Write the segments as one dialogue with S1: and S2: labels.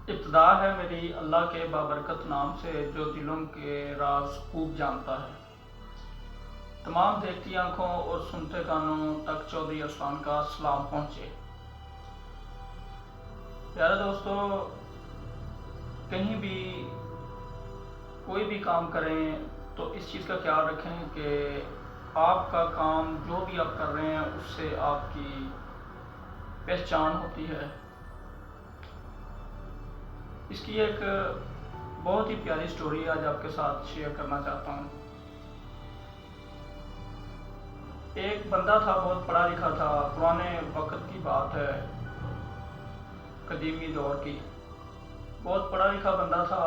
S1: ابتدا ہے میری اللہ کے بابرکت نام سے جو دلوں کے راز خوب جانتا ہے۔ تمام دیکھتی آنکھوں اور سنتے کانوں تک چودھری ارسلان کا سلام پہنچے۔ پیارے دوستو، کہیں بھی کوئی بھی کام کریں تو اس چیز کا خیال رکھیں کہ آپ کا کام جو بھی آپ کر رہے ہیں اس سے آپ کی پہچان ہوتی ہے۔ اس کی ایک بہت ہی پیاری سٹوری آج آپ کے ساتھ شیئر کرنا چاہتا ہوں۔ ایک بندہ تھا، بہت پڑھا لکھا تھا، پرانے وقت کی بات ہے، قدیمی دور کی۔ بہت پڑھا لکھا بندہ تھا،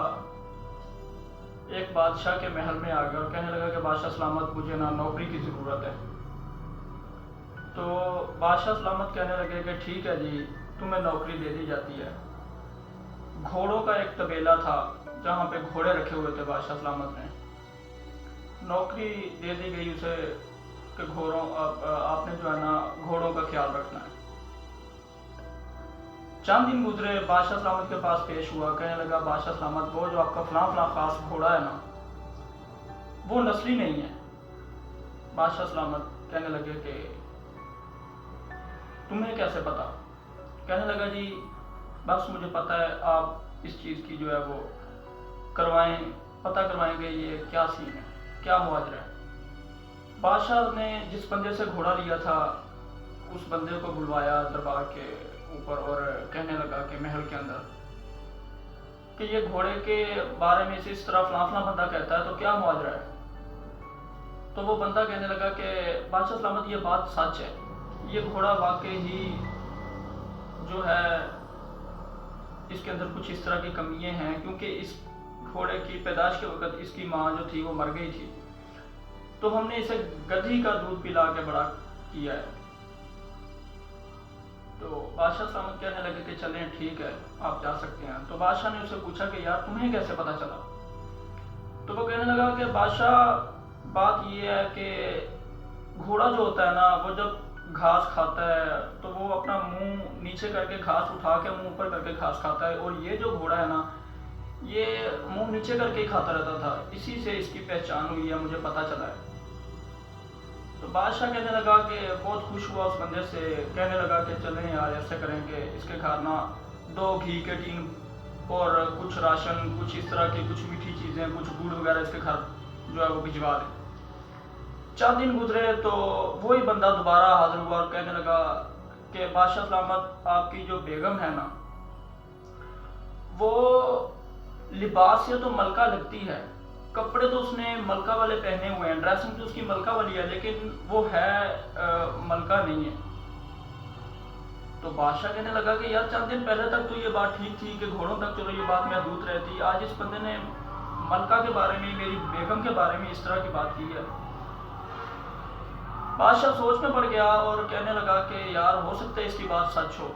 S1: ایک بادشاہ کے محل میں آ گیا اور کہنے لگا کہ بادشاہ سلامت، مجھے نا نوکری کی ضرورت ہے۔ تو بادشاہ سلامت کہنے لگے کہ ٹھیک ہے جی، تمہیں نوکری دے دی جاتی ہے۔ گھوڑوں کا ایک طبیلہ تھا جہاں پہ گھوڑے رکھے ہوئے تھے بادشاہ سلامت نے۔ نوکری دے دی گئی اسے کہ آپ نے جو ہے نا گھوڑوں کا خیال رکھنا ہے۔ چند دن گزرے، بادشاہ سلامت کے پاس پیش ہوا، کہنے لگا بادشاہ سلامت، وہ جو آپ کا فلاں فلاں خاص گھوڑا ہے نا، وہ نسلی نہیں ہے۔ بادشاہ سلامت کہنے لگے کہ تمہیں کیسے پتا؟ کہنے لگا جی بس مجھے پتا ہے، آپ اس چیز کی جو ہے وہ پتہ کروائیں گے یہ کیا سین ہے، کیا مواجرہ ہے۔ بادشاہ نے جس بندے سے گھوڑا لیا تھا اس بندے کو بلوایا دربار کے اوپر اور کہنے لگا کہ محل کے اندر کہ یہ گھوڑے کے بارے میں اس طرح فلاں فلاں بندہ کہتا ہے، تو کیا مواجرہ ہے؟ تو وہ بندہ کہنے لگا کہ بادشاہ سلامت، یہ بات سچ ہے، یہ گھوڑا واقعی ہی جو ہے اس کے اندر کچھ اس طرح کی کمیاں ہیں، کیونکہ اس گھوڑے کی پیدائش کے وقت اس کی ماں جو تھی وہ مر گئی تھی، تو ہم نے اسے گدھی کا دودھ پلا کے بڑا کیا ہے۔ تو بادشاہ سلامت کہنے لگے کہ چلیں ٹھیک ہے، آپ جا سکتے ہیں۔ تو بادشاہ نے اسے پوچھا کہ یار تمہیں کیسے پتا چلا؟ تو وہ کہنے لگا کہ بادشاہ بات یہ ہے کہ گھوڑا جو ہوتا ہے نا، وہ جب گھاس کھاتا ہے تو وہ اپنا منہ نیچے کر کے گھاس اٹھا کے منہ اوپر کر کے گھاس کھاتا ہے، اور یہ جو گھوڑا ہے نا یہ منہ نیچے کر کے ہی کھاتا رہتا تھا، اسی سے اس کی پہچان ہوئی ہے، مجھے پتا چلا ہے۔ تو بادشاہ کہنے لگا کہ بہت خوش ہوا اس بندے سے، کہنے لگا کہ چلیں یار ایسے کریں کہ اس کے گھر نا 2 گھی کے ٹین اور کچھ راشن، کچھ اس طرح کی کچھ میٹھی چیزیں، کچھ گڑ وغیرہ اس کے گھر جو ہے وہ بھجوا دیں۔ چند دن گزرے تو وہی بندہ دوبارہ حاضر ہوا اور کہنے لگا کہ بادشاہ سلامت، آپ کی جو بیگم ہے نا وہ لباس سے تو ملکہ لگتی ہے، کپڑے تو اس نے ملکہ والے پہنے ہوئے ہیں، ڈریسنگ تو اس کی ملکہ والی ہے، لیکن وہ ہے ملکہ نہیں ہے۔ تو بادشاہ کہنے لگا کہ یار چند دن پہلے تک تو یہ بات ٹھیک تھی کہ گھوڑوں تک چلو یہ بات محدود رہتی، آج اس بندے نے ملکہ کے بارے میں، میری بیگم کے بارے میں اس طرح کی بات کی ہے۔ بادشاہ سوچ میں پڑ گیا اور کہنے لگا کہ یار ہو سکتا ہے اس کی بات سچ ہو۔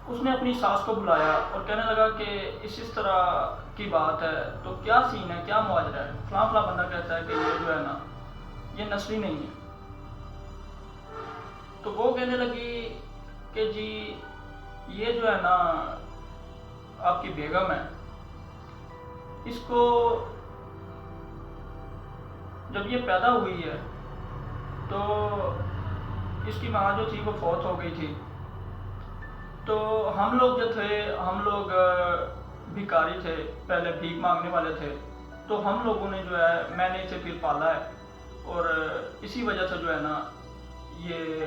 S1: اس نے اپنی ساس کو بلایا اور کہنے لگا کہ اس طرح کی بات ہے، تو کیا سین ہے، کیا مواجرہ ہے؟ فلاں فلاں بندہ کہتا ہے کہ یہ جو ہے نا یہ نسلی نہیں ہے۔ تو وہ کہنے لگی کہ جی یہ جو ہے نا آپ کی بیگم ہے، اس کو جب یہ پیدا ہوئی ہے تو اس کی ماں جو تھی وہ فوت ہو گئی تھی، تو ہم لوگ جو تھے، ہم لوگ بھکاری تھے، پہلے بھیک مانگنے والے تھے، تو ہم لوگوں نے جو ہے میں نے اسے پھر پالا ہے، اور اسی وجہ سے جو ہے نا یہ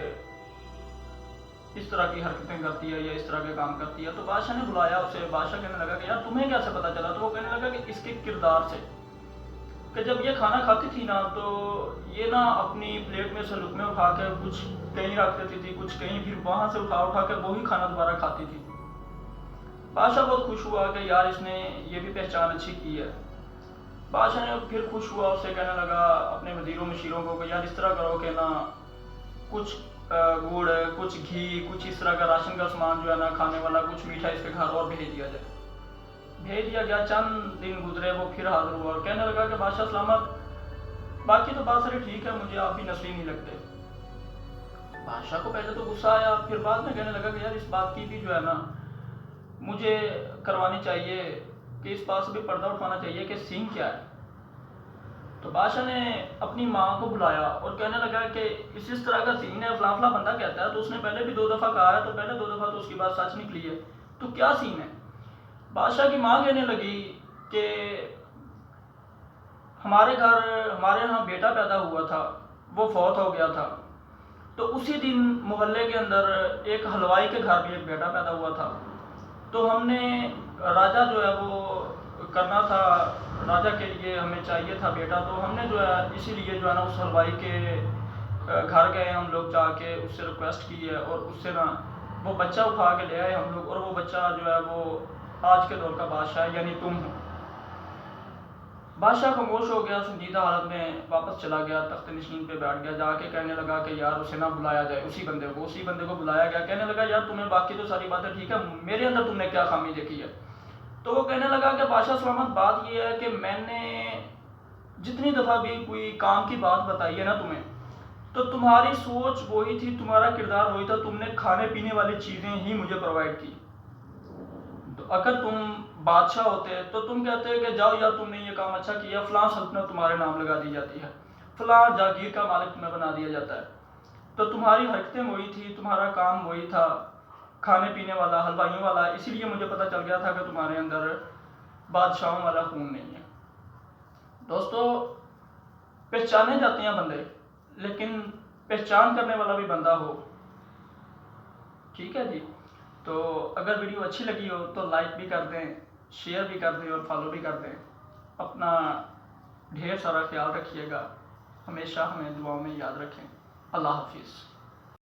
S1: اس طرح کی حرکتیں کرتی ہے یا اس طرح کے کام کرتی ہے۔ تو بادشاہ نے بلایا اسے، بادشاہ کہنے لگا کہ یار تمہیں کیسے پتا چلا؟ تو وہ کہنے لگا کہ اس کے کردار سے، کہ جب یہ کھانا کھاتی تھی نا تو یہ نا اپنی پلیٹ میں سے لقمے اٹھا کے کچھ کہیں رکھ دیتی تھی، کچھ کہیں، پھر وہاں سے اٹھا کے وہی کھانا دوبارہ کھاتی تھی۔ بادشاہ بہت خوش ہوا کہ یار اس نے یہ بھی پہچان اچھی کی ہے۔ بادشاہ نے پھر خوش ہوا، اس سے کہنے لگا اپنے وزیروں مشیروں کو کہ یار اس طرح کرو کہ نا کچھ گڑ، کچھ گھی، کچھ اس طرح کا راشن کا سامان جو ہے نا کھانے والا، کچھ میٹھا اس کے گھر اور بھیج دیا جائے۔ بھیج دیا گیا، چند دن گزرے، وہ پھر حاضر ہوا اور کہنے لگا کہ بادشاہ سلامت، باقی تو بات ساری ٹھیک ہے، مجھے آپ بھی نسلی نہیں لگتے۔ بادشاہ کو پہلے تو غصہ آیا، پھر بعد میں کہنے لگا کہ یار اس بات کی بھی جو ہے نا مجھے کروانی چاہیے کہ اس بات سے بھی پردہ اٹھانا چاہیے کہ سین کیا ہے۔ تو بادشاہ نے اپنی ماں کو بلایا اور کہنے لگا کہ اس طرح کا سین ہے، فلاں فلاں بندہ کہتا ہے، تو اس نے پہلے بھی 2 دفعہ کہا ہے، تو پہلے 2 دفعہ تو اس کی بات سچ نکلی ہے، تو کیا سین ہے؟ بادشاہ کی ماں کہنے لگی کہ ہمارے ہاں بیٹا پیدا ہوا تھا، وہ فوت ہو گیا تھا، تو اسی دن محلے کے اندر ایک حلوائی کے گھر بھی ایک بیٹا پیدا ہوا تھا، تو ہم نے راجہ جو ہے وہ کرنا تھا، راجہ کے لیے ہمیں چاہیے تھا بیٹا، تو ہم نے جو ہے اسی لیے جو ہے نا اس حلوائی کے گھر گئے ہم لوگ، جا کے اس سے ریکویسٹ کی ہے اور اس سے نا وہ بچہ اٹھا کے لے آئے ہم لوگ، اور وہ بچہ جو ہے وہ آج کے دور کا بادشاہ ہے، یعنی تم ہو۔ بادشاہ خاموش ہو گیا، سنجیدہ حالت میں واپس چلا گیا، تخت نشین پہ بیٹھ گیا، جا کے کہنے لگا کہ یار اسے نہ بلایا جائے، اسی بندے کو بلایا گیا، کہنے لگا یار تمہیں باقی تو ساری باتیں ٹھیک ہے، میرے اندر تم نے کیا خامی دیکھی ہے؟ تو وہ کہنے لگا کہ بادشاہ سلامت، بات یہ ہے کہ میں نے جتنی دفعہ بھی کوئی کام کی بات بتائی ہے نا تمہیں، تو تمہاری سوچ وہی تھی، تمہارا کردار وہی تھا، تم نے کھانے پینے والی چیزیں ہی مجھے پرووائڈ کی۔ تو اگر تم بادشاہ ہوتے تو تم کہتے کہ جاؤ یار تم نے یہ کام اچھا کیا، فلاں سلطنت تمہارے نام لگا دی جاتی ہے، فلاں جاگیر کا مالک تمہیں بنا دیا جاتا ہے۔ تو تمہاری حرکتیں وہی تھی، تمہارا کام وہی تھا، کھانے پینے والا، حلوائیوں والا، اسی لیے مجھے پتہ چل گیا تھا کہ تمہارے اندر بادشاہوں والا خون نہیں ہے۔ دوستو، پہچانے جاتے ہیں بندے، لیکن پہچان کرنے والا بھی بندہ ہو، ٹھیک ہے جی؟ تو اگر ویڈیو اچھی لگی ہو تو لائک بھی کر دیں، شیئر بھی کر دیں اور فالو بھی کر دیں۔ اپنا ڈھیر سارا خیال رکھیے گا، ہمیشہ ہمیں دعاؤں میں یاد رکھیں۔ اللہ حافظ۔